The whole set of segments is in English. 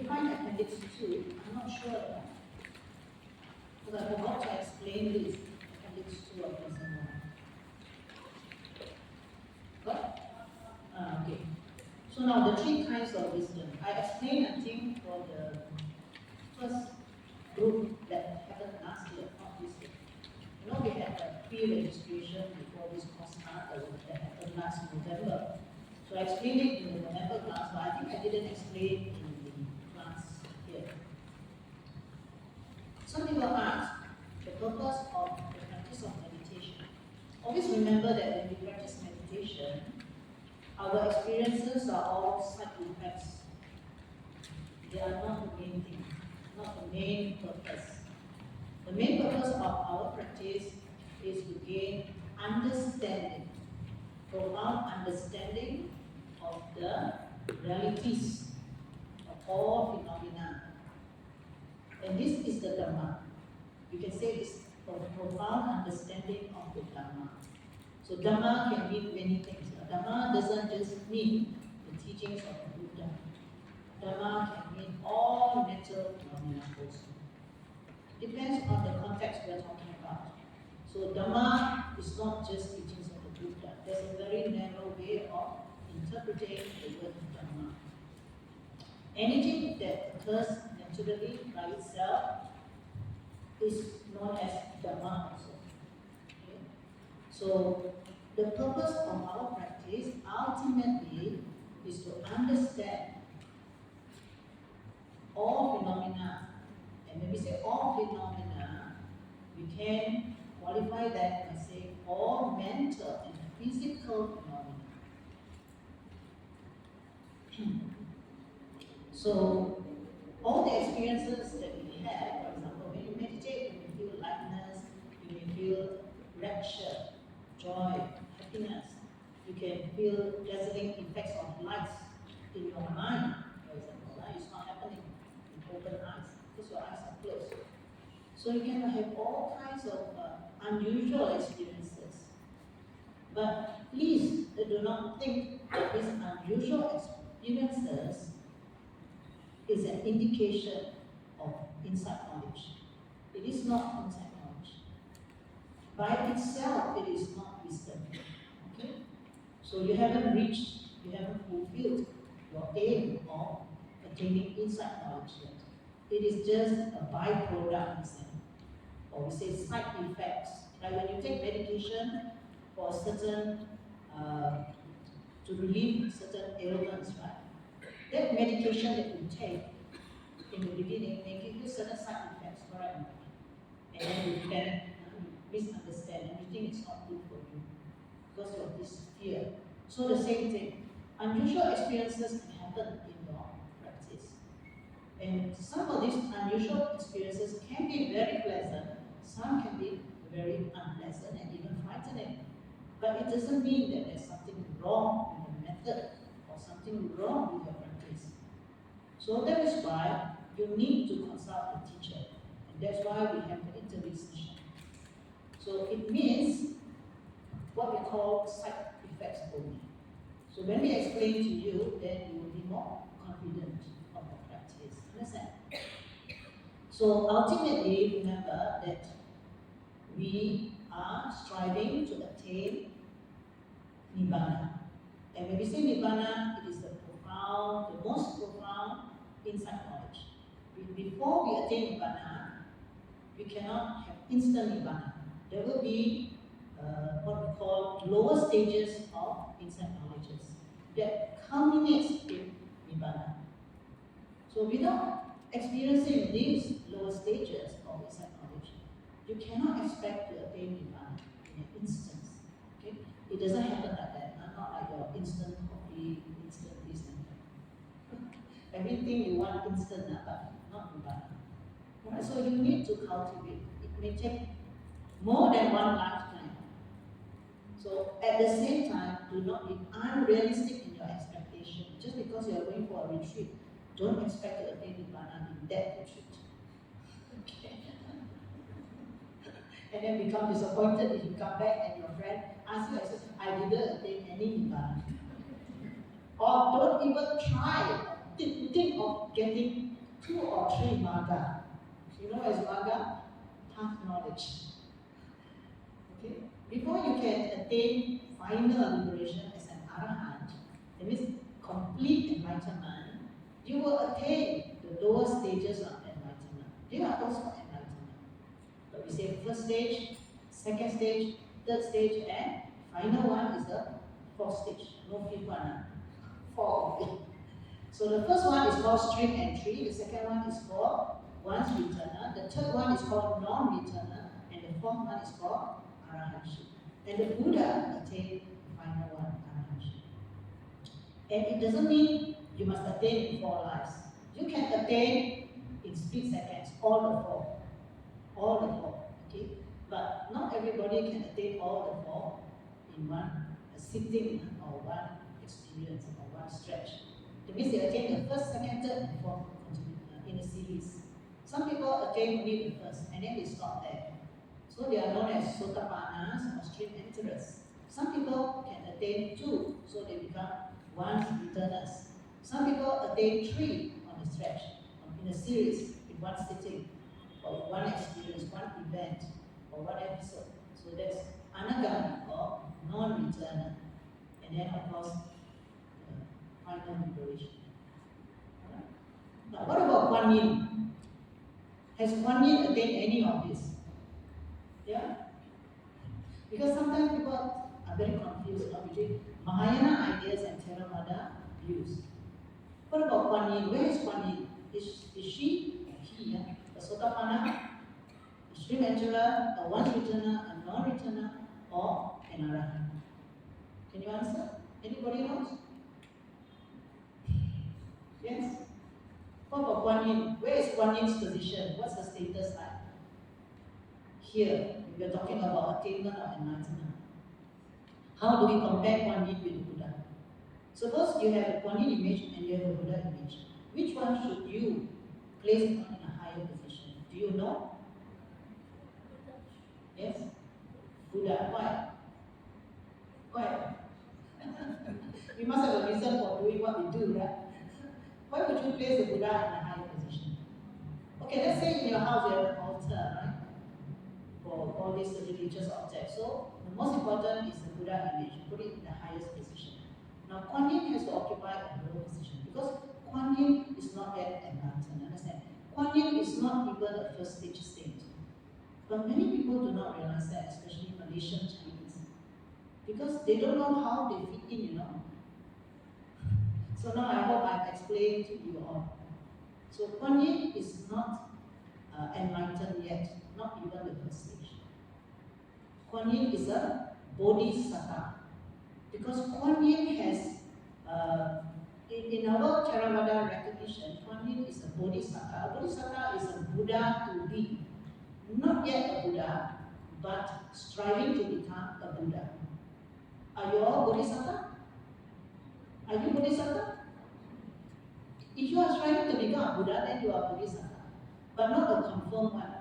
find appendix 2, I'm not sure, because I forgot to explain this appendix 2 of lesson 1. Got? Okay. So now the 3 kinds of wisdom. I explained, I think, for the first group that happened last year, not this year. You know, we had a pre-registration before this course started that happened last November. So I explained it in the November class, but I think I didn't explain in the class here. Some people ask the purpose of the practice of meditation. Always remember that when we practice meditation, our experiences are all side effects. They are not the main thing, not the main purpose. The main purpose of our practice is to gain understanding, profound understanding of the realities of all phenomena. And this is the Dhamma. You can say this for profound understanding of the Dhamma. So Dhamma can mean many things. Dhamma doesn't just mean the teachings of the Buddha. Dhamma can mean all mental phenomena also. Depends on the context we are talking about. So Dhamma is not just teachings of the Buddha. There's a very narrow way of interpreting the word Dhamma. Anything that occurs naturally by itself is known as Dhamma also. Okay? So the purpose of our practice ultimately is to understand all phenomena. And when we say all phenomena, we can qualify that by saying all mental and physical phenomena. So all the experiences that we have, for example, when you meditate, you may feel lightness, you may feel rapture, joy, happiness. You can feel dazzling effects of lights in your mind, for example. It's not happening in open eyes because your eyes are closed. So you can have all kinds of unusual experiences. But please do not think that these unusual experiences is an indication of insight knowledge. It is not insight knowledge. By itself, it is not wisdom. Okay? So you haven't reached, you haven't fulfilled your aim of attaining insight knowledge yet. It is just a byproduct, or we say side effects. Like when you take medication for certain, to relieve certain ailments, right? That medication that you take in the beginning may give you certain side effects, correct? And then you can misunderstand and you think it's not good for you because of this fear. So the same thing. Unusual experiences can happen in your practice. And some of these unusual experiences can be very pleasant, some can be very unpleasant and even frightening. But it doesn't mean that there's something wrong with the method or something wrong with your practice. So that is why you need to consult the teacher. And that's why we have the interview session. So it means what we call side effects only. So when we explain to you, then you will be more confident of the practice. Understand? So ultimately, remember that we are striving to attain Nibbana. And when we say Nibbana, it is the most profound insight knowledge. Before we attain Nibbana, we cannot have instant Nibbana. There will be what we call lower stages of insight knowledges that culminates in Nibbana. So without experiencing these lower stages of insight knowledge, you cannot expect to attain Nibbana in an instance. Okay? It doesn't happen like that. Not like your instant coffee, instant this and that. Everything you want instant, but not Nibbana. Right? So you need to cultivate. It may take more than one lifetime. So at the same time, do not be unrealistic in your expectation. Just because you are going for a retreat, don't expect to attain Nibbana in that retreat. Okay. And then become disappointed if you come back and your friend asks you, I didn't attain any Nibbana. Or don't even try, think of getting 2 or 3 Magga. You know what is Magga? Path knowledge. Okay? Before you can attain final liberation as an Arahant, that means complete enlightenment, you will attain the lower stages of enlightenment. They are also enlightenment. But we say first stage, second stage, third stage, and final one is the fourth stage. No fifth one. 4 of it. So the first one is called string entry, the second one is called once returner, the third one is called non-returner, and the fourth one is called arahantship. And the Buddha attained the final one, arahantship. And it doesn't mean you must attain in 4 lives. You can attain in split seconds, all the 4. All the 4. Okay? But not everybody can attain all the 4 in one sitting or one experience or one stretch. That means they attain the first, second, third, and fourth in a series. Some people attain only the first and then they stop there. So they are known as sotapannas or stream enterers. Some people can attain 2, so they become once returners. Some people attain 3 on a stretch, in a series, in one sitting, or one experience, one event, or one episode. So that's anagami or non-returner. And then of course, final liberation. Alright? Now what about Kuan Yin? Has Kuan Yin attained any of this? Yeah? Because sometimes people are very confused between Mahayana ideas and Theravada views. What about Kuan Yin? Where is Kuan Yin? Is she, he, a Sotapanna, a stream enterer, a once returner, a non-returner, or an Arahant? Can you answer? Anybody knows? Yes? What about Kuan Yin? Where is Kuan Yin's position? What's her status like? Here, we are talking about attainment or enlightenment. How do we compare Kuan Yin with the Buddha? Suppose you have a Kuan Yin image and you have a Buddha image. Which one should you place in a higher position? Do you know? Yes? Buddha. Why? Why? We must have a reason for doing what we do, right? Why would you place the Buddha in a higher position? Okay, let's say in your house you have an altar, right? For all these religious objects. So the most important is the Buddha image. Put it in the highest position. Now Kuan Yin has to occupy a lower position because Kuan Yin is not yet enlightened. Understand? Kuan Yin is not even a first stage state. But many people do not realize that, especially Malaysian Chinese, because they don't know how they fit in, you know. So now I hope I've explained to you all. So Kuan Yin is not enlightened yet, not even the first stage. Kuan Yin is a bodhisattva. Because Kuan Yin has, in our Theravada recognition, Kuan Yin is a bodhisattva. A bodhisattva is a Buddha to be. Not yet a Buddha, but striving to become a Buddha. Are you all bodhisattva? Are you bodhisattva? If you are striving to become a Buddha, then you are bodhisattva. But not a confirmed one.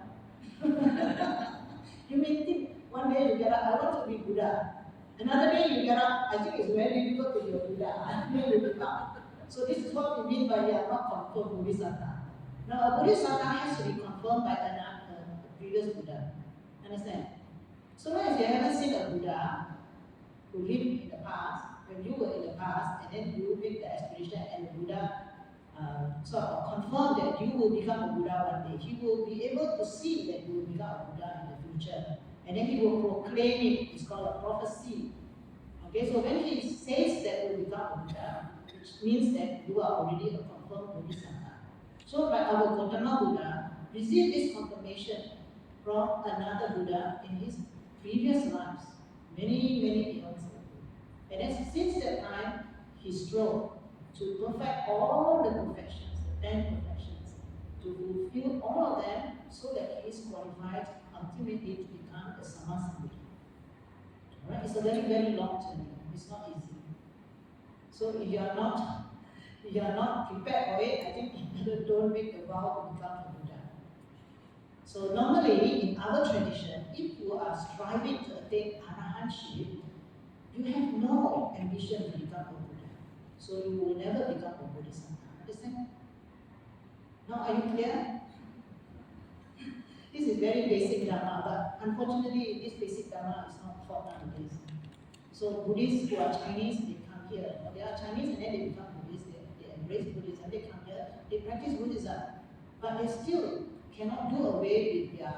You may think, one day you get up, I want to be Buddha. Another day you get up, I think it's very difficult to be a Buddha. And then you become. So this is what we mean by you are not confirmed bodhisattva. Now a bodhisattva has to be confirmed by a previous Buddha. Understand? So long as you haven't seen a Buddha who lived in the past, when you were in the past, and then you make the aspiration and the Buddha sort of confirm that you will become a Buddha one day. He will be able to see that you will become a Buddha in the future. And then he will proclaim it. It's called a prophecy. Okay, so when he says that you will become a Buddha, which means that you are already a confirmed bodhisattva. So by our Gautama Buddha received this confirmation from another Buddha in his previous lives, many eons ago. And then since that time, he strove to perfect all the perfections, the 10 perfections, to fulfill all of them so that he is qualified ultimately to become a Sammasambuddha. Alright, it's a very long journey. It's not easy. So if you are not prepared for it, I think you don't make the vow to become a Buddha. So normally in our tradition, if you are striving to attain arahantship, you have no ambition to become a Buddha. So you will never become a Bodhisattva. Understand? Now, are you clear? This is very basic Dharma, but unfortunately, this basic Dharma is not taught nowadays. So Buddhists who are Chinese, they come here. Or they are Chinese and then they become Buddhists, they embrace Buddhism, they come here, they practice Buddhism. But they still cannot do away with their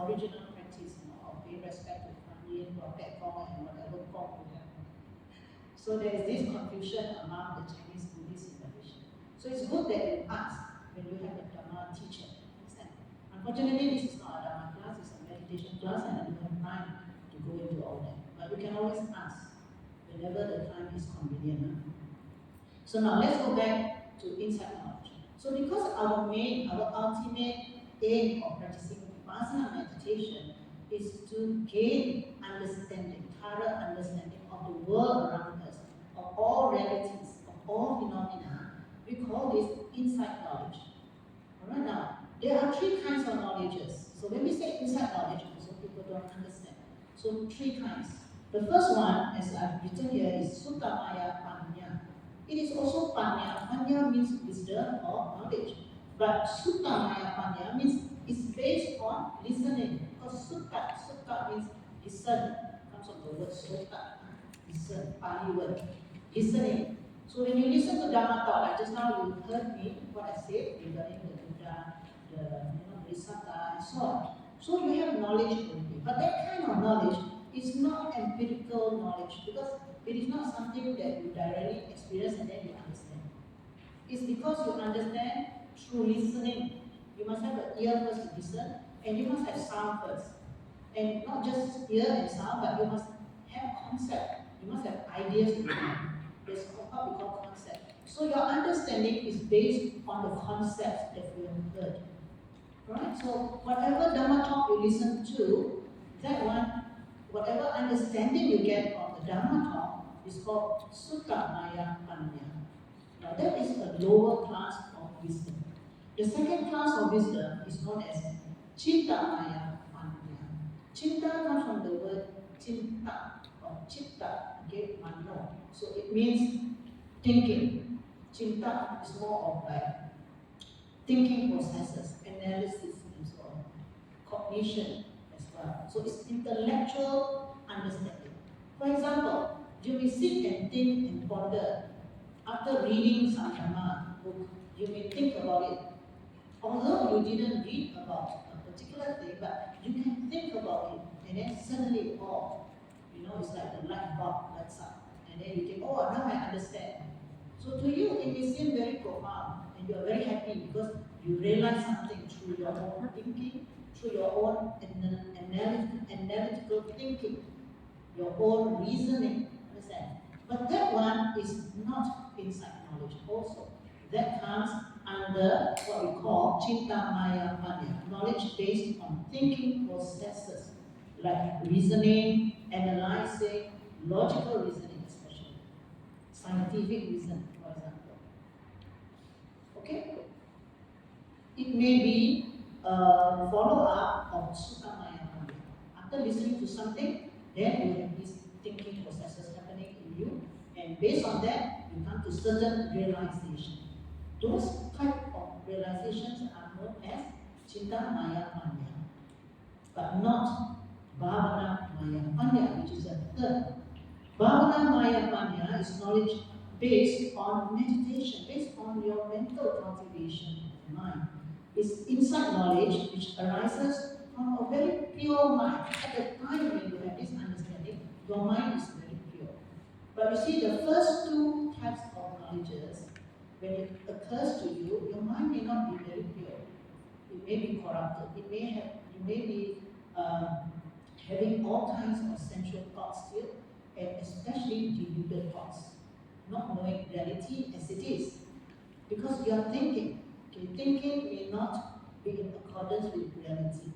original practice, of paying respect to Kuan Yin or Pet Kong and whatever Kong we have. So there is this confusion among the Chinese Buddhists in Malaysia. So it's good that you ask when you have a Dharma teacher. Understand? Unfortunately, this is not a Dharma class, it's a meditation class and I don't have time to go into all that. But you can always ask whenever the time is convenient. So now let's go back to insight knowledge. So because our ultimate aim of practicing Vipassana meditation is to gain understanding, thorough understanding of the world around us, of all realities, of all phenomena, we call this insight knowledge. Alright, now, there are three kinds of knowledges. So when we say insight knowledge, some people don't understand. So three kinds. The first one, as I've written here, is Suttamaya Panya. It is also Panya. Panya means wisdom or knowledge. But Suttamaya Panya means it's based on listening. Because Sutta means listen. Comes from the word Sutta. Listen, Pali word. Listening. So when you listen to Dhamma talk, like just now you heard me, what I said regarding the Buddha, the Risata, and so on. So you have knowledge already. But that kind of knowledge is not empirical knowledge because it is not something that you directly experience and then you understand. It's because you understand through listening. You must have an ear first to listen, and you must have sound first. And not just ear and sound, but you must have concept. You must have ideas to mind. That's what we call concept. So your understanding is based on the concepts that you have heard. Right? So whatever Dhamma talk you listen to, that one, whatever understanding you get from the Dhamma talk is called Sutta Maya Panya. Now that is a lower class of wisdom. The second class of wisdom is known as Chitta Maya Panya. Chitta comes from the word Cinta or Chitta, okay, Mano. So it means thinking. Cinta is more of like thinking processes, analysis, and so on. Cognition as well. So it's intellectual understanding. For example, you may sit and think and ponder. After reading some Dhamma book, you may think about it. Although you didn't read about a particular thing, but you can think about it, and then suddenly, it's like the light bulb lights up, and then you think, oh, now I understand. So to you, it may seem very profound, and you are very happy because you realize something through your own thinking, through your own analytical thinking, your own reasoning, understand? But that one is not insight knowledge also. That comes under what we call Cinta Maya Panya, knowledge based on thinking processes, like reasoning, analyzing, logical reasoning especially, scientific reasoning, for example. Okay? It may be a follow-up of Sutta Maya Panya. After listening to something, then you have these thinking processes happening in you, and based on that, you come to certain realization. Those type of realizations are known as Cinta Maya Panya, but not Bhavana Maya Panya, which is a third. Bhavana Maya Panya is knowledge based on meditation, based on your mental cultivation of the mind. It's insight knowledge which arises from a very pure mind. At the time when you have this understanding, your mind is very pure. But you see, the first two types of knowledges, when it occurs to you, your mind may not be very pure. It may be corrupted. You may be having all kinds of sensual thoughts still, and especially deluded thoughts, not knowing reality as it is. Because you are thinking. Okay, thinking may not be in accordance with reality.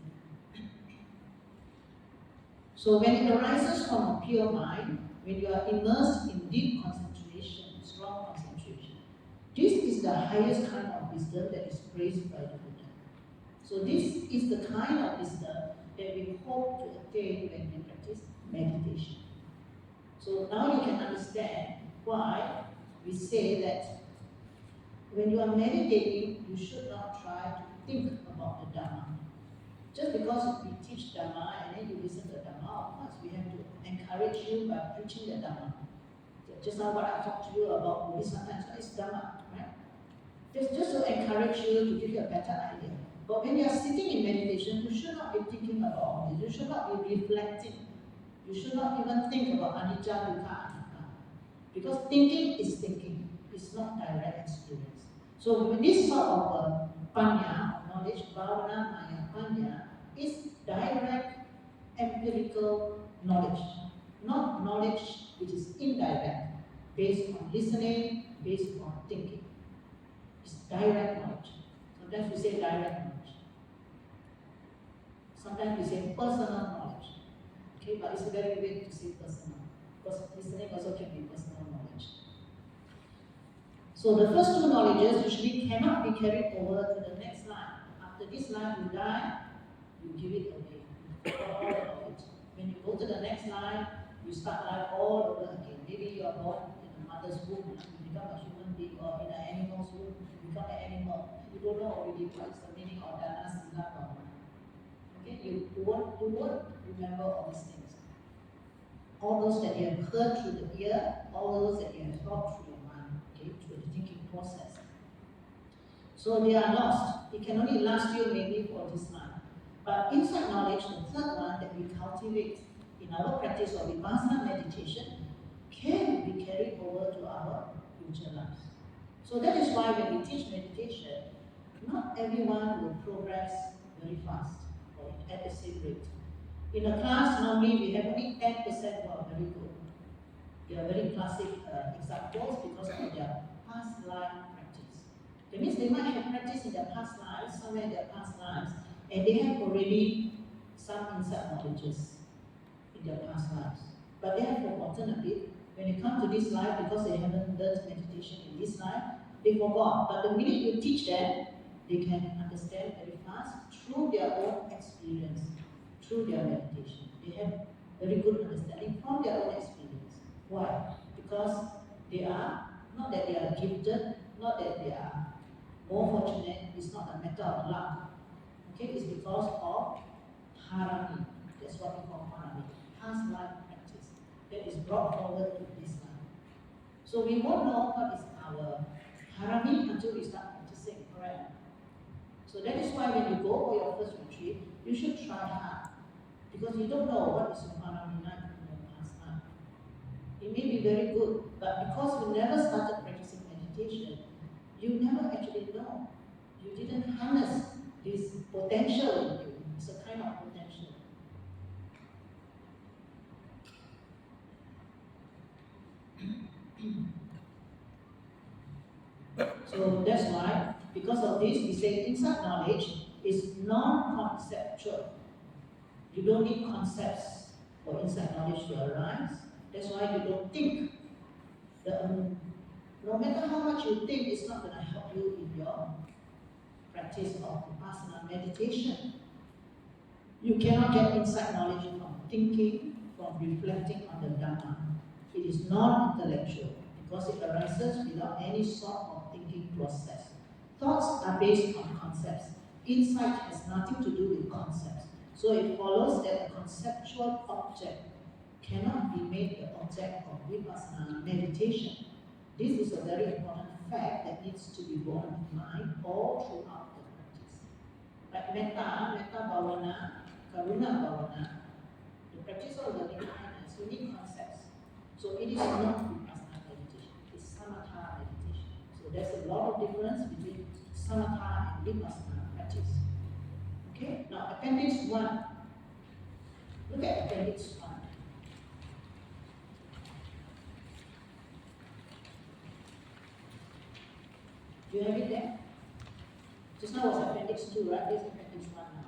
So when it arises from a pure mind, when you are immersed in deep concentration, strong concentration, this is the highest kind of wisdom that is praised by the Buddha. So this is the kind of wisdom that we hope to attain when we practice meditation. So now you can understand why we say that when you are meditating, you should not try to think about the Dhamma. Just because we teach Dhamma and then you listen to Dhamma, of course we have to encourage you by preaching the Dhamma. Just like what I talked to you about Vipassana, it's Dhamma, right? Just to encourage you, to give you a better idea. But when you are sitting in meditation, you should not be thinking about all this. You should not be reflecting. You should not even think about anicca, dukkha, anatta. Because thinking is thinking. It's not direct experience. So with this sort of panya, knowledge, bhavana, maya, panya, is direct empirical knowledge. Not knowledge which is indirect, based on listening, based on thinking. It's direct knowledge. Sometimes we say direct knowledge. Sometimes we say personal knowledge. Okay, but it's very weird to say personal. Because listening also can be personal knowledge. So the first two knowledges usually cannot be carried over to the next life. After this life you die, you give it away. You forgot all about it. When you go to the next life, you start life all over again. Maybe you are born in a mother's womb, you become a human being, or in an animal's womb, you become an animal. You don't know already what is the meaning of dana, sila, bhavana. Okay, you won't remember all these things. All those that you have heard through the ear, all those that you have thought through your mind, okay, through the thinking process. So they are lost. It can only last you maybe for this life. But insight knowledge, the third one that we cultivate in our practice of Vipassana meditation, can be carried over to our future lives. So that is why when we teach meditation, not everyone will progress very fast or at the same rate. In a class, normally we have only 10% who are very good. They are very classic examples because of their past life practice. That means they might have practiced in their past lives, somewhere in their past lives, and they have already some insight knowledges in their past lives. But they have forgotten a bit. When they come to this life, because they haven't learned meditation in this life, they forgot. But the minute you teach them, they can understand very fast through their own experience, through their meditation. They have very good understanding from their own experience. Why? Because they are, not that they are gifted, not that they are more fortunate, it's not a matter of luck. Okay, it's because of harami. That's what we call harami. Past life practice that is brought forward to this life. So we won't know what is our harami until we start practicing, correct? So that is why when you go for your first retreat, you should try hard. Because you don't know what is your harami like in your past life. It may be very good, but because you never started practicing meditation, you never actually know. You didn't harness this potential in you. It's a kind of potential. So that's why, because of this, we say insight knowledge is non-conceptual. You don't need concepts for insight knowledge to arise. That's why you don't think. No matter how much you think, it's not going to help you in your practice of Vipassana meditation. You cannot get insight knowledge from thinking, from reflecting on the Dhamma. It is non-intellectual because it arises without any sort of thinking process. Thoughts are based on concepts. Insight has nothing to do with concepts. So it follows that a conceptual object cannot be made the object of Vipassana meditation. This is a very important fact that needs to be borne in mind all throughout the practice. Like metta bhavana, karuna bhavana, the practice of loving kindness, you need concepts. So it is not Vipassana meditation, it's samatha meditation. So there's a lot of difference between samatha and Vipassana practice. Okay, now appendix 1. Look at appendix 1. Do you have it there? Just now was appendix 2, right? This is appendix 1 now.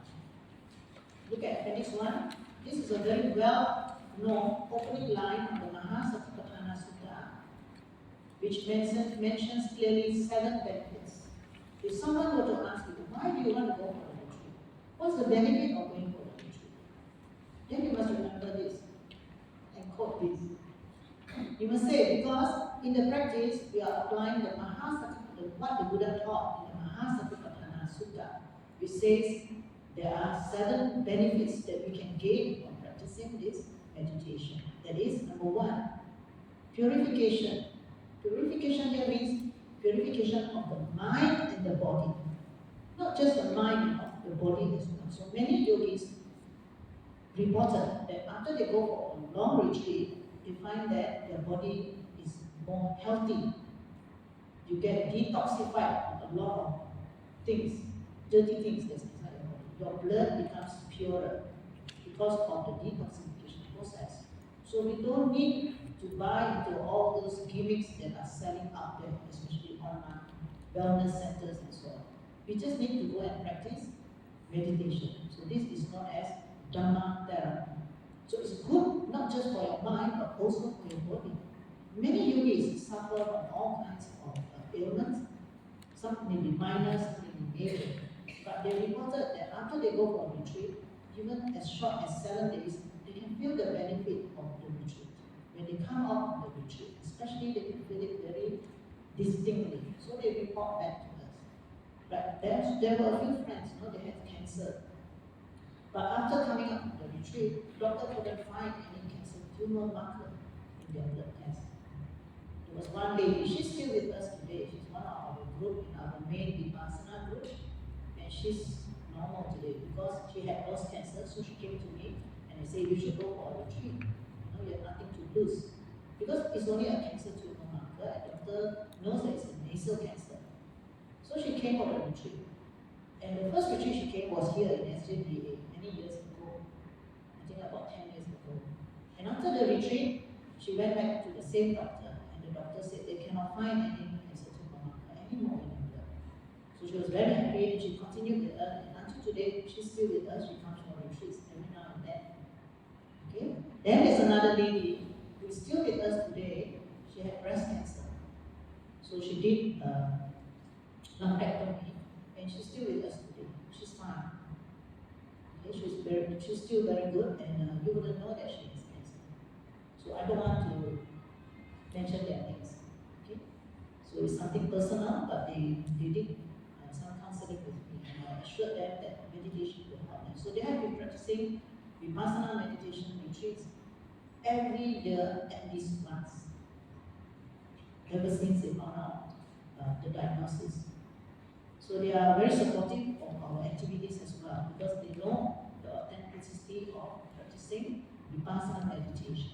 Look at appendix 1. This is a very well-known opening line of the Mahasatipatthana Sutta, which mentions clearly 7 benefits. If someone were to ask you, why do you want to go for the retreat? What's the benefit of going for the retreat? Then you must remember this and quote this. You must say, because in the practice, we are applying the what the Buddha taught in the Mahasatipatthana Sutta, which says there are 7 benefits that we can gain from practicing this meditation. That is, number 1, purification. Purification here means purification of the mind and the body. Not just the mind, the body as well. So many yogis reported that after they go for a long retreat, they find that their body is more healthy. You get detoxified of a lot of things, dirty things that's inside your body. Your blood becomes purer because of the detoxification process. So we don't need to buy into all those gimmicks that are selling out there, especially online, wellness centers and so on. We just need to go and practice meditation. So this is known as Dhamma therapy. So it's good not just for your mind, but also for your body. Many yogis suffer from all kinds of ailments. Some may be minor, some may be major. But they reported that after they go for a retreat, even as short as 7 days, they can feel the benefit of the retreat. When they come out of the retreat, especially they can feel it very distinctly. So they report back to us. But there were a few friends, they had cancer. But after coming out of the retreat, doctor couldn't find any cancer tumor marker in their blood test. There was one lady, she's still with us today. She's one of our group in our main Vipassana group. And she's normal today because she had breast cancer, so she came to me and I said, you should go for a retreat. You have nothing to lose. Because it's only a cancer tumor marker, and the doctor knows that it's a nasal cancer. So she came for the retreat. And the first retreat she came was here in SJPA many years ago. I think about 10 years ago. And after the retreat, she went back to the same doctor, and the doctor said they cannot find any cancer tumor marker anymore in her blood. So she was very happy and she continued with us, and until today she's still with us. She comes for retreats every now and then. Okay? Then there's another lady who is still with us today. She had breast cancer. So she did lumpectomy, and she's still with us today. She's fine. Okay? She's still very good, and you wouldn't know that she has cancer. So I don't want to mention their names. Okay? So it's something personal, but they did some counseling with me, and I assured them that meditation will help them. So they have been practicing Vipassana meditation retreats every year at least once, ever since they found out the diagnosis. So they are very supportive of our activities as well, because they know the authenticity of practicing Vipassana meditation.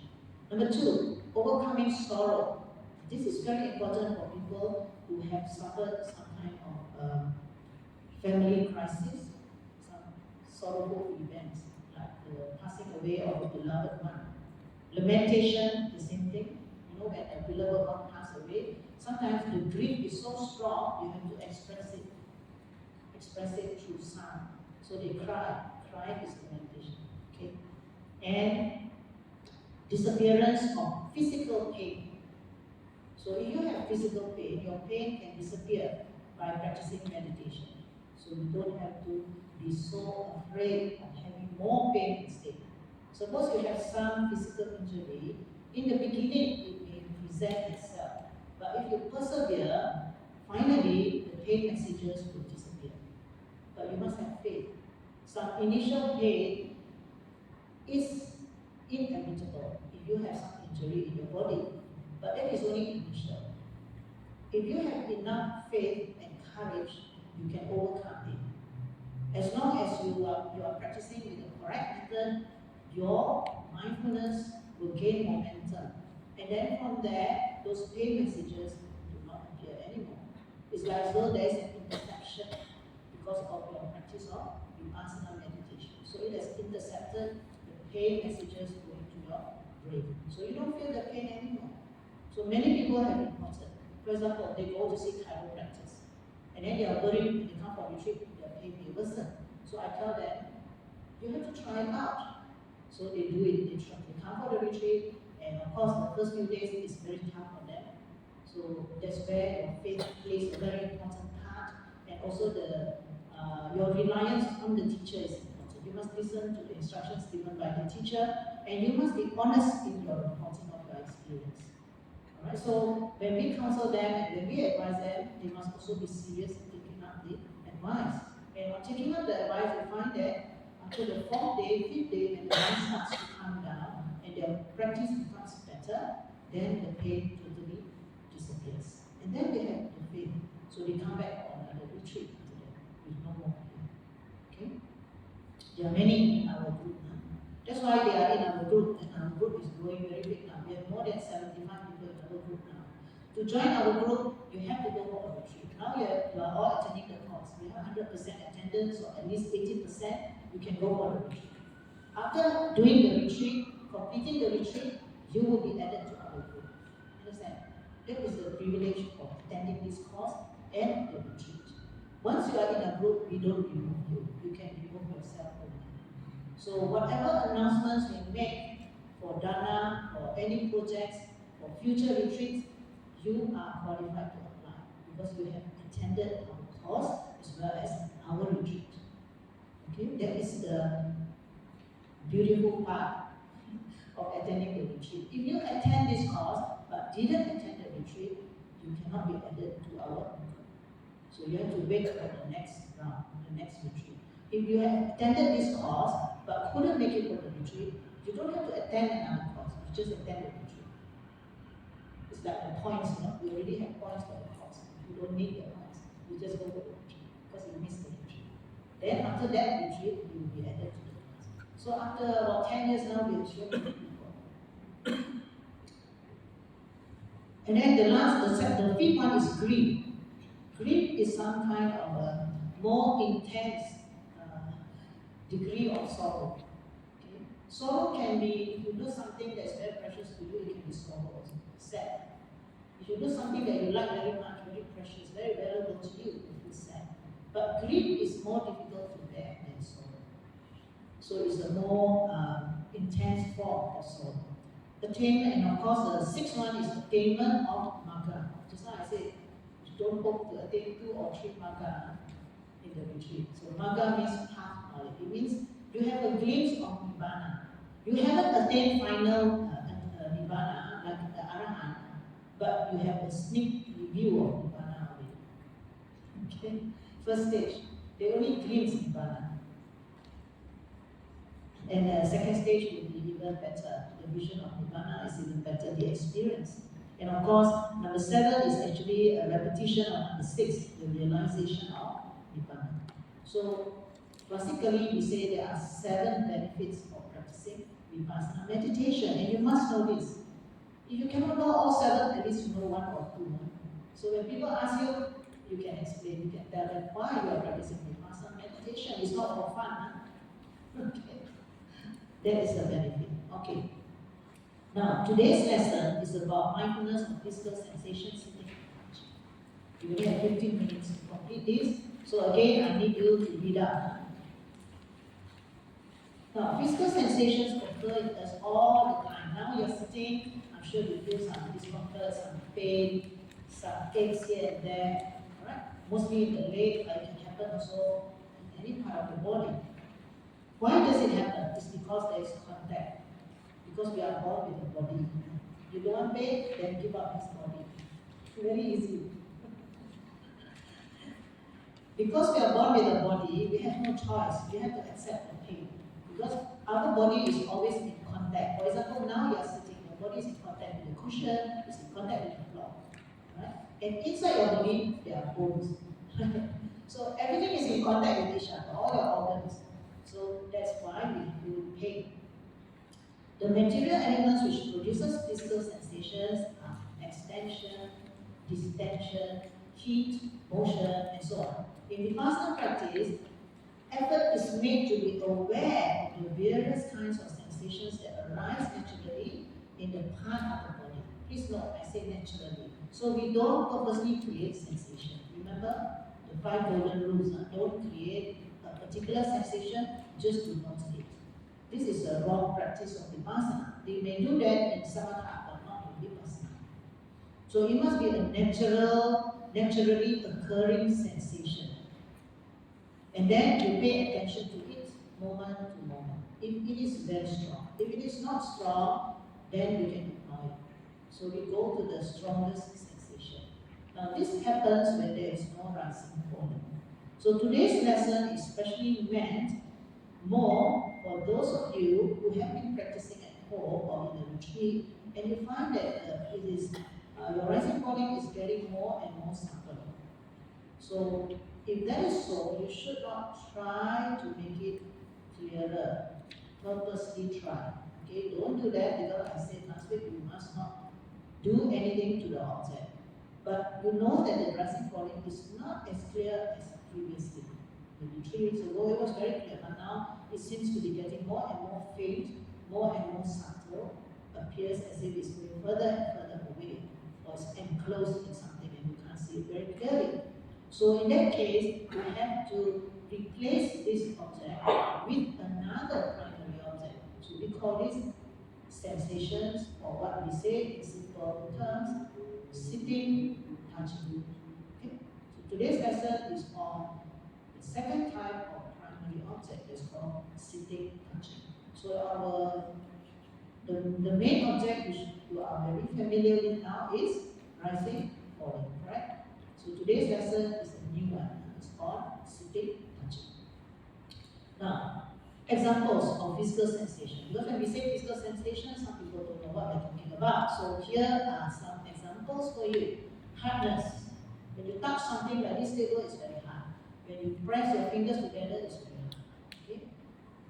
Number 2, overcoming sorrow. This is very important for people who have suffered some kind of family crisis, some sorrowful events, like the passing away of a beloved one. Lamentation, the same thing. When a beloved one passed away, sometimes the grief is so strong, you have to express it through sound. So they cry. Cry is lamentation. Okay? And disappearance of physical pain. So if you have physical pain, your pain can disappear by practicing meditation. So you don't have to be so afraid of having more pain instead. Suppose you have some physical injury, in the beginning it may present itself. But if you persevere, finally the pain messages will disappear. But you must have faith. Some initial pain is inevitable if you have some injury in your body, but that is only initial. If you have enough faith and courage, you can overcome it. As long as you are practicing with the correct method, your mindfulness will gain momentum. And then from there, those pain messages do not appear anymore. It's like as though there is an interception because of your practice of Vipassana meditation. So it has intercepted the pain messages going to your brain. So you don't feel the pain anymore. So many people have reported. For example, they go to see chiropractors, and then they are worried when they come for retreat, their pain may worsen. So I tell them, you have to try it out. So they do it. They come for the retreat, and of course, the first few days is very tough for them. So that's where your faith plays a very important part, and also your reliance on the teacher is important. You must listen to the instructions given by the teacher, and you must be honest in your reporting of your experience. Alright, so when we counsel them and when we advise them, they must also be serious in taking up the advice. And on taking up the advice, we find that after the 4th day, 5th day, when the mind starts to calm down and their practice becomes better, then the pain totally disappears. And then they have the faith. So they come back on another retreat after that with no more pain. Okay? There are many in our group now. That's why they are in our group, and our group is growing very big now. We have more than 75 people in our group now. To join our group, you have to go for a retreat. Now you are all attending the course. We have 100% attendance, or at least 80%, you can go for the retreat. After doing the retreat, completing the retreat, you will be added to our group. Understand? That is the privilege of attending this course and the retreat. Once you are in a group, we don't remove you. You can remove yourself only. So whatever announcements we make for Dana or any projects or future retreats, you are qualified to apply because you have attended our course as well as our retreat. Okay, that is the beautiful part of attending the retreat. If you attend this course but didn't attend the retreat, you cannot be added to our group. So you have to wait for the next round, the next retreat. If you have attended this course but couldn't make it for the retreat, you don't have to attend another course, you just attend the retreat. It's like the points, we already have points for the course. You don't need the points, you just go for the retreat because you missed the retreat. Then after that retreat, you will be added to the course. So after about 10 years now, we have shown people. And then the 5th one is grief. Grief is some kind of a more intense degree of sorrow. Okay? Sorrow can be, if you do something that's very precious to you, it can be sorrow also, sad. If you do something that you like very much, very precious, very valuable to you, you feel sad. But grief is more difficult to bear than sorrow. So it's a more intense form of sorrow. Attainment, and of course the 6th one is attainment of Magga. Just now I said, don't hope to attain 2 or 3 Magga in the retreat. So Magga means path knowledge. It means you have a glimpse of Nibbana. You haven't attained final Nibbana like the Arahant, but you have a sneak review of Nibbana already. Okay? First stage, they only glimpse Nibbana. And the 2nd stage will be even better. The vision of Nibbana is even better, the experience. And of course, number 7 is actually a repetition of number 6, the realization of Nibbana. So, basically, we say there are 7 benefits of practicing Vipassana meditation, and you must know this. If you cannot know all 7, at least you know 1 or 2. So when people ask you, you can explain, you can tell them why you are practicing Vipassana meditation. It's not for fun. Okay. That is the benefit. Okay. Now, today's lesson is about mindfulness of physical sensations sitting. You only have 15 minutes to complete this. So again, I need you to read up. Now, physical sensations occur in us all the time. Now you're sitting, I'm sure you feel some discomfort, some pain, some aches here and there. Alright? Mostly in the leg, but it can happen also in any part of the body. Why does it happen? It's because there is contact. Because we are born with a body. You don't want pain, then give up this body. Very easy. Because we are born with a body, we have no choice. We have to accept the pain. Because our body is always in contact. For example, now you are sitting, your body is in contact with the cushion, it's in contact with the floor. Right? And inside your body, there are bones. So everything is in contact with each other, all your organs. So that's why we feel pain. The material elements which produces physical sensations are extension, distension, heat, motion, and so on. In Vipassana practice, effort is made to be aware of the various kinds of sensations that arise naturally in the part of the body. Please note, I say naturally. So we don't purposely create sensation. Remember the 5 golden rules. Don't create a particular sensation, just do not it. This is a wrong practice of Vipassana. They may do that in Samatha, but not in Vipassana. So it must be a naturally occurring sensation. And then you pay attention to it moment to moment. If it is very strong. If it is not strong, then you can ignore it. So we go to the strongest sensation. Now this happens when there is no rising falling. So today's lesson is especially meant more for those of you who have been practicing at home or in a retreat, and you find that your rising falling is getting more and more subtle. So if that is so, you should not try to make it clearer. Purposely try. Okay, don't do that because I said last week you must not do anything to the object. But you know that the rising falling is not as clear as previously. Maybe 3 weeks ago it was very clear, but now it seems to be getting more and more faint, more and more subtle, appears as if it's going further and further away, or it's enclosed in something and you can't see it very clearly. So in that case, you have to replace this object with another primary object. So we call this sensations, or what we say in simple terms, sitting, touching. Okay? So today's lesson is on the second type of primary object that's called sitting, touching. So the main object which you are very familiar with now is rising, falling, correct? So today's lesson is a new one. It's called sitting, touching. Now, examples of physical sensation. Because when we say physical sensation, some people don't know what we're talking about. So here are some examples for you. Hardness. When you touch something like this table, it's very hard. When you press your fingers together, it's very hard. Okay?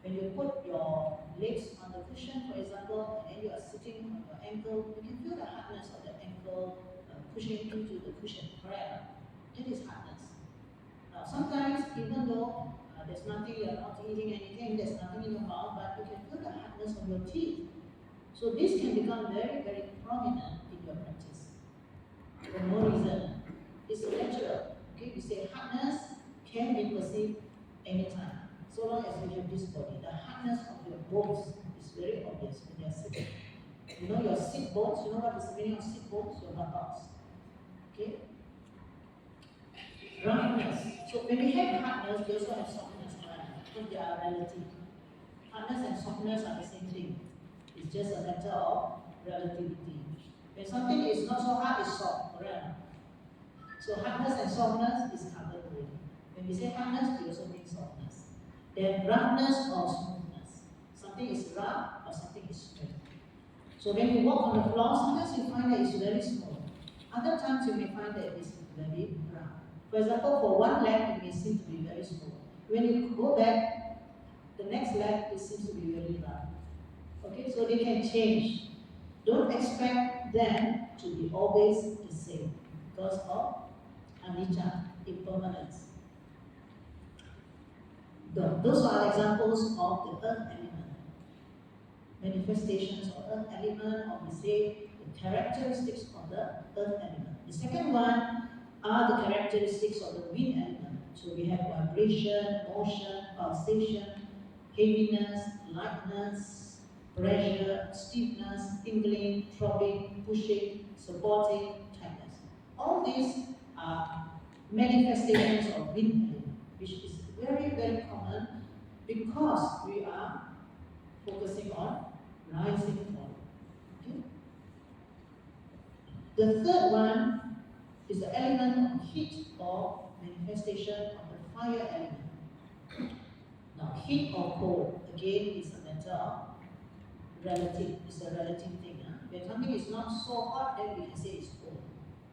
When you put your legs on the cushion, for example, and then you are sitting on your ankle, you can feel the hardness of the ankle pushing into the cushion, correct? It is hardness. Now, sometimes, even though there's nothing, you're not eating anything, there's nothing in your mouth, but you can feel the hardness of your teeth. So this can become very, very prominent in your practice for no reason. It's natural. Okay, we say hardness can be perceived anytime, so long as you have this body. The hardness of your bones is very obvious when you're sitting. You know your sit bones, you know what is the meaning of sit bones? Your buttocks. Okay? Roughness. So when we have hardness, we also have softness, right? Because they are relative. Hardness and softness are the same thing. It's just a matter of relativity. When something is not so hard, it's soft, correct? So hardness and softness is covered already. When we say hardness, we also mean softness. Then roughness or smoothness. Something is rough or something is smooth. So when you walk on the floor, sometimes you find that it's very smooth. Other times you may find that it's very rough. For example, for one leg, it may seem to be very smooth. When you go back, the next leg, it seems to be very rough. Okay, so they can change. Don't expect them to be always the same because of anicca, impermanence. Those are examples of the earth element. Manifestations of earth element, or we say the characteristics of the earth element. The second one are the characteristics of the wind element. So we have vibration, motion, pulsation, heaviness, lightness, pressure, stiffness, tingling, throbbing, pushing, supporting, tightness. All these are manifestations of wind element, which is very, very common because we are focusing on rising falling. Okay? The third one is the element of heat or manifestation of the fire element. Now, heat or cold, again, is a matter of relative. It's a relative thing. Huh? When something is not so hot, then we can say it's cold.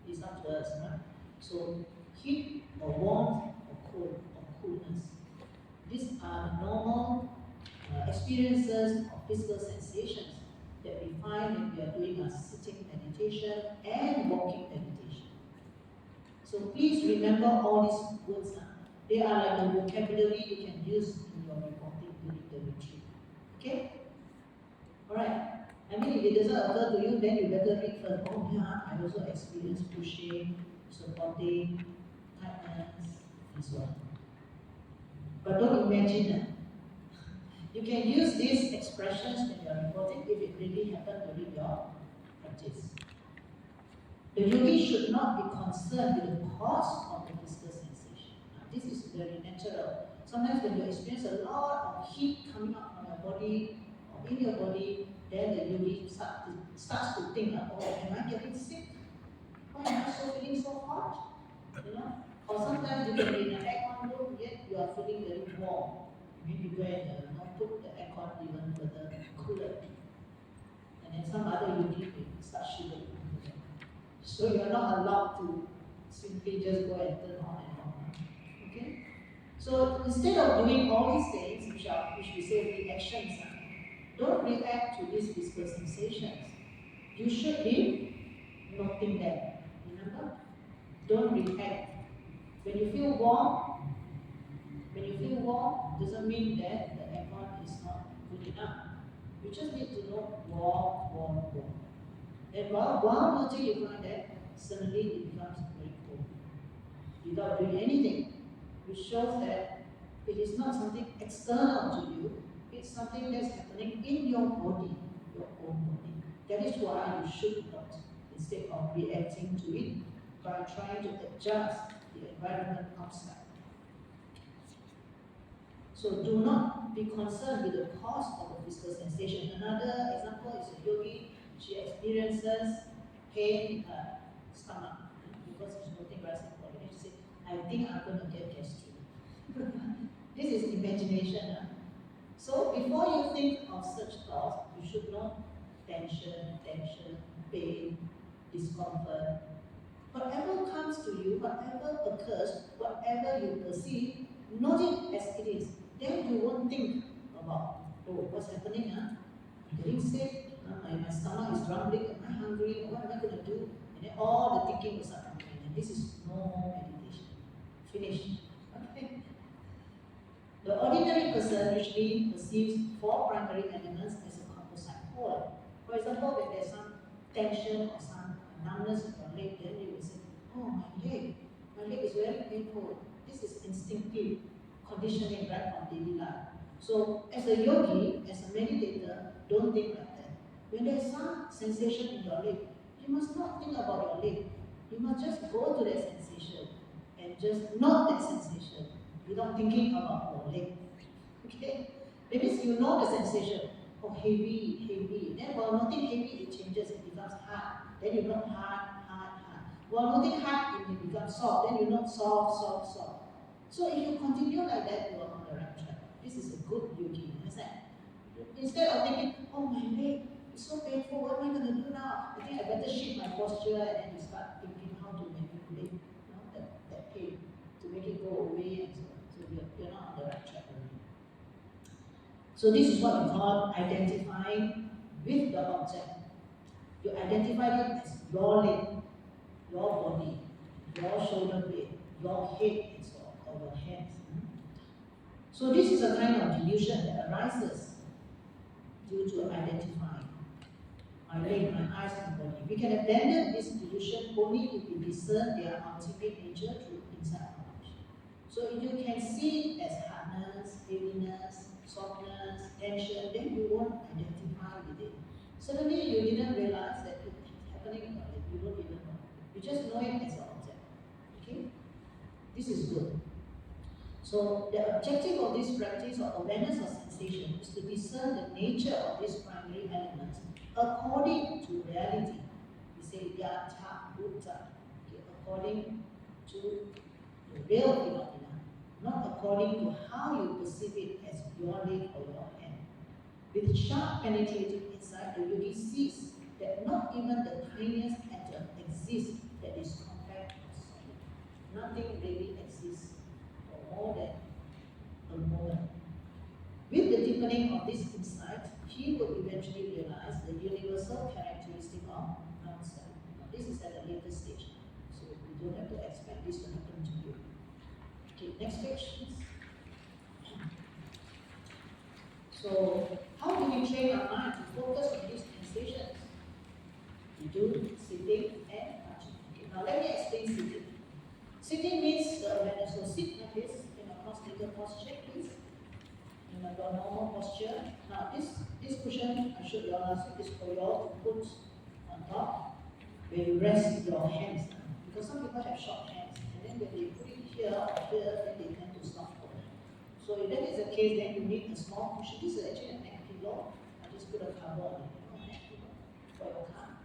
It's up to us. Right? So, heat or warmth or cold or coolness. These are normal experiences of physical sensations that we find when we are doing a sitting meditation and walking meditation. So please remember all these words. They are like a vocabulary you can use in your reporting during the retreat. Okay? Alright. I mean, if it doesn't occur to you, then you better read first. Oh yeah, I also experience pushing, supporting, tightness, and so on. But don't imagine that. You can use these expressions when you are reporting if it really happened during your practice. The yogi should not be concerned with the cause of the physical sensation. Now, this is very natural. Sometimes when you experience a lot of heat coming out from your body or in your body, then the yogi starts starts to think, oh, am I getting sick? Why am I feeling so hot? Or sometimes you can be in an aircon room, yet you are feeling very warm. Maybe go and put the aircon even further cooler. And then some other yogi may start shivering. So you are not allowed to simply just go and turn on and on. Okay? So instead of doing all these things, which we say reactions, don't react to these physical sensations. You should be noting them. Remember? Don't react. When you feel warm, doesn't mean that the aircon is not good enough. You just need to know warm. And while noting, you find that suddenly it becomes very cold without doing anything, which shows that it is not something external to you, it's something that's happening in your body, your own body. That is why you should not, instead of reacting to it, by trying to adjust the environment outside. So do not be concerned with the cause of the physical sensation. Another example is a yogi. She experiences pain in her stomach because she's noting rising body. And she said, I think I'm going to get gastric. This is imagination. So before you think of such thoughts, you should know tension, pain, discomfort. Whatever comes to you, whatever occurs, whatever you perceive, note it as it is. Then you won't think about, oh, what's happening? I'm getting sick, my stomach is rumbling, am I hungry, what am I going to do? And then all the thinking will start coming in. And this is no more meditation. Finished. Okay? The ordinary person usually perceives four primary elements as a composite whole. For example, when there's some tension or some numbness in your leg, then you will say, oh, my leg is very painful. This is instinctive conditioning right from daily life. So as a yogi, as a meditator, don't think like that. When there's some sensation in your leg, you must not think about your leg. You must just go to that sensation and just note that sensation without thinking about your leg. Okay? That means you know the sensation. Oh, heavy. Then while noting heavy, it changes, it becomes hard. Then you note hard. While noting hard, it may become soft. Then you note soft. So if you continue like that, you are on the right track. This is a good yogi, understand? Instead of thinking, oh my leg, it's so painful, what am I going to do now? I think I better shift my posture, and then you start thinking how to manipulate that pain, to make it go away, and so on. So you're not on the right track. So this is what we call identifying with the object. You identify it as your leg, your body, your shoulder blade, your head, and so on, or your hands. So this is a kind of delusion that arises due to identifying my leg, my eyes, and body. We can abandon this delusion only if we discern their ultimate nature through insight knowledge. So if you can see it as hardness, heaviness, softness, tension, then you won't identify with it. Suddenly you didn't realize that it's happening in your leg. You don't even know. You just know it as an object. Okay? This is good. So the objective of this practice of awareness of sensation is to discern the nature of these primary elements according to reality. We say yatha bhuta, according to the real phenomena, not according to how you perceive it as your leg or your hand. With sharp penetrating insight, the yogi sees that not even the tiniest atom exists that is compact or solid. Nothing really exists for more than a moment. With the deepening of this insight, he will eventually realize the universal characteristic of non-self. Now, this is at a later stage, so we don't have to expect this to happen to you. Okay, next page, please. So, how do we train our mind to focus on these sensations? We do sitting and touching. Okay, now let me explain sitting. Sitting means the awareness. So sit like this in a cross-legged posture, please. In a normal posture. Now this cushion I showed you all last week is for you all to put on top where you rest your hands. Because some people have short hands, and then when they put it here or here, then they tend to stop for it. So if that is the case, then you need a small cushion. This is actually a neck pillow. I just put a cover on it, neck pillow. For for your calf.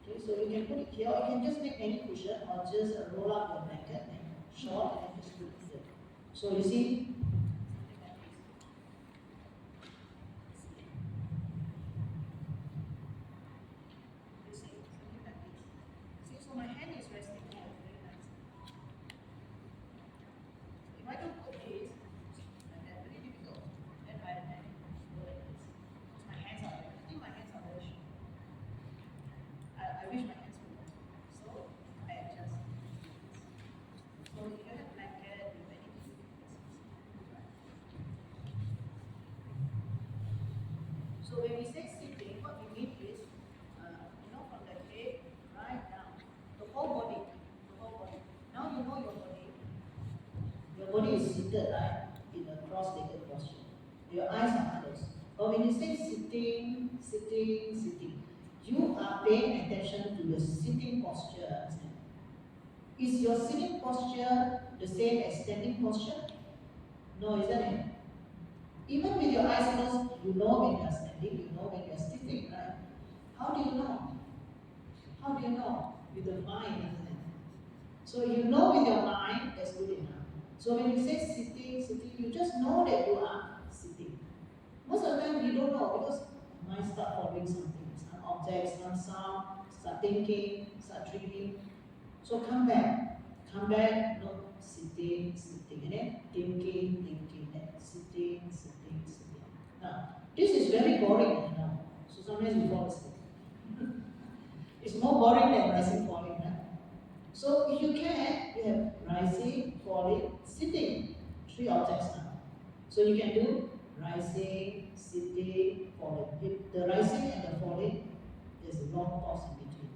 Okay, so you can put it here, or you can just make any cushion, or just roll up your blanket and short, and just put it here. So you see, something like this. See, so my hand is resting here, very nice. If I don't put this, and then very difficult, then I go like this. Because my hands are, I think my hands are very short. I wish my hands were long. So I adjust. So if you have blanket, you many So when we say sitting, what we mean is, from the head right down, the whole body, Now you know your body. Your body is seated, right, in a cross-legged posture. Your eyes are closed. But when you say sitting, you are paying attention to the sitting posture. Is your sitting posture the same as standing posture? No, isn't it? Even with your eyes closed, you know when you are standing, you know when you are sitting, right? How do you know? How do you know? With the mind, isn't it? So you know with your mind, that's good enough. So when you say sitting, you just know that you are sitting. Most of the time you don't know because mind start following something, some objects, some sound, start thinking, start dreaming. So come back, no, sitting, and then thinking, then sitting. Now, this is very boring, so sometimes you fall asleep. It's more boring than rising, falling, right? So if you can, you have rising, falling, sitting, 3 objects now. So you can do rising, sitting, falling. If the rising and the falling, there's a long pause in between.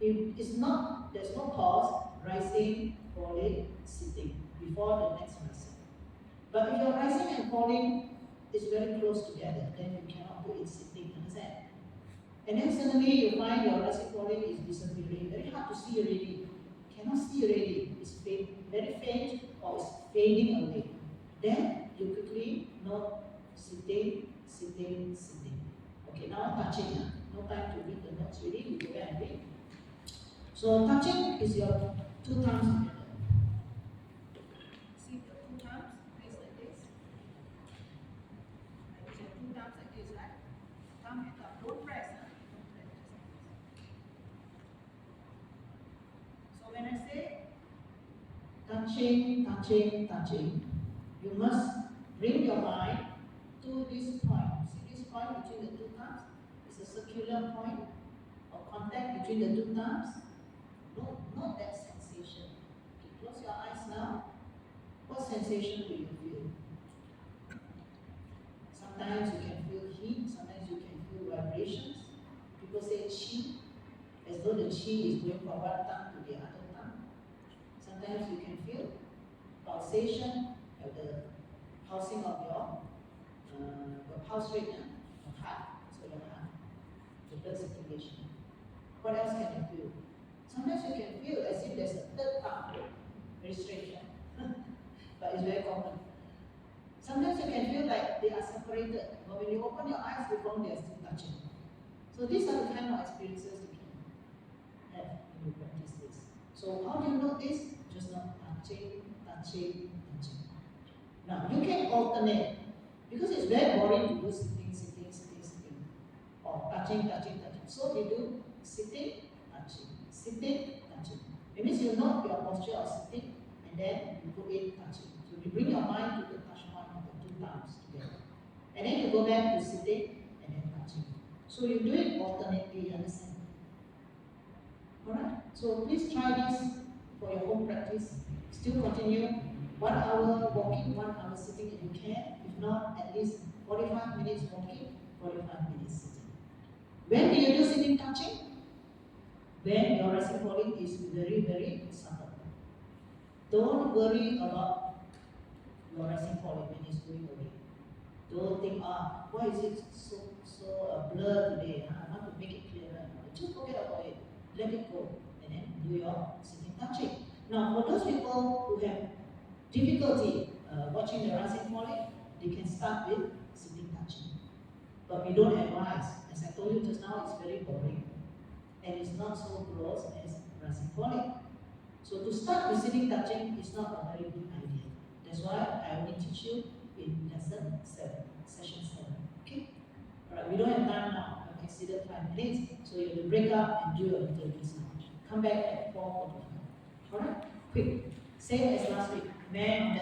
If it's not, there's no pause, rising, falling, sitting, before the next rising. But if your rising and falling is very close together, then you cannot put it sitting, understand? And then suddenly you find your rising falling is disappearing. Very hard to see already. Cannot see already. It's very faint or it's fading away. Then you quickly note sitting. Okay, now touching. No time to read the notes really. You go back and read. So touching is your 2 thumbs together. See the 2 thumbs, place like this. Like this, 2 thumbs like this, right? Thumb and thumb. Don't press. Don't press. So when I say touching, you must bring your mind to this point. See this point between the 2 thumbs? It's a circular point of contact between the 2 thumbs. No, not that sensation. Okay, close your eyes now. What sensation do you feel? Sometimes you can feel heat, sometimes you can feel vibrations. People say chi, as though the chi is going from one tongue to the other tongue. Sometimes you can feel pulsation of the pulsing of your pulse rate, your heart, so your heart, the blood circulation. What else can you feel? Sometimes you can feel as if there's a 3rd tongue, very strange, but it's very common. Sometimes you can feel like they are separated, but when you open your eyes, they are still touching. So these are the kind of experiences you can have when you practice this. So how do you know this? Just not touching. Now you can alternate because it's very boring to do sitting, or touching. So you do sitting, touching. It means you know your posture of sitting, and then you put in touching. So you bring your mind to the touch point of the 2 thumbs together. And then you go back to sitting and then touching. So you do it alternately, you understand? Alright? So please try this for your own practice. Still continue 1 hour walking, 1 hour sitting if you can. If not, at least 45 minutes walking, 45 minutes sitting. When do you do sitting touching? When your rising falling is very, very subtle. Don't worry about your rising falling when it's going away. Don't think, why is it so blurred today? I want to make it clearer. Just forget about it. Let it go. And then do your sitting touching. Now, for those people who have difficulty watching the rising falling, they can start with sitting touching. But we don't advise. As I told you just now, it's very boring. And it's not so close as symbolic. So to start receiving touching is not a very good idea. That's why I only teach you in lesson 7, session 7. Okay? Alright, we don't have time now. I've exceeded 5 minutes. So you have to break up and do a little bit now. Come back at 4:45. Alright? Quick. Same as last week. Man on that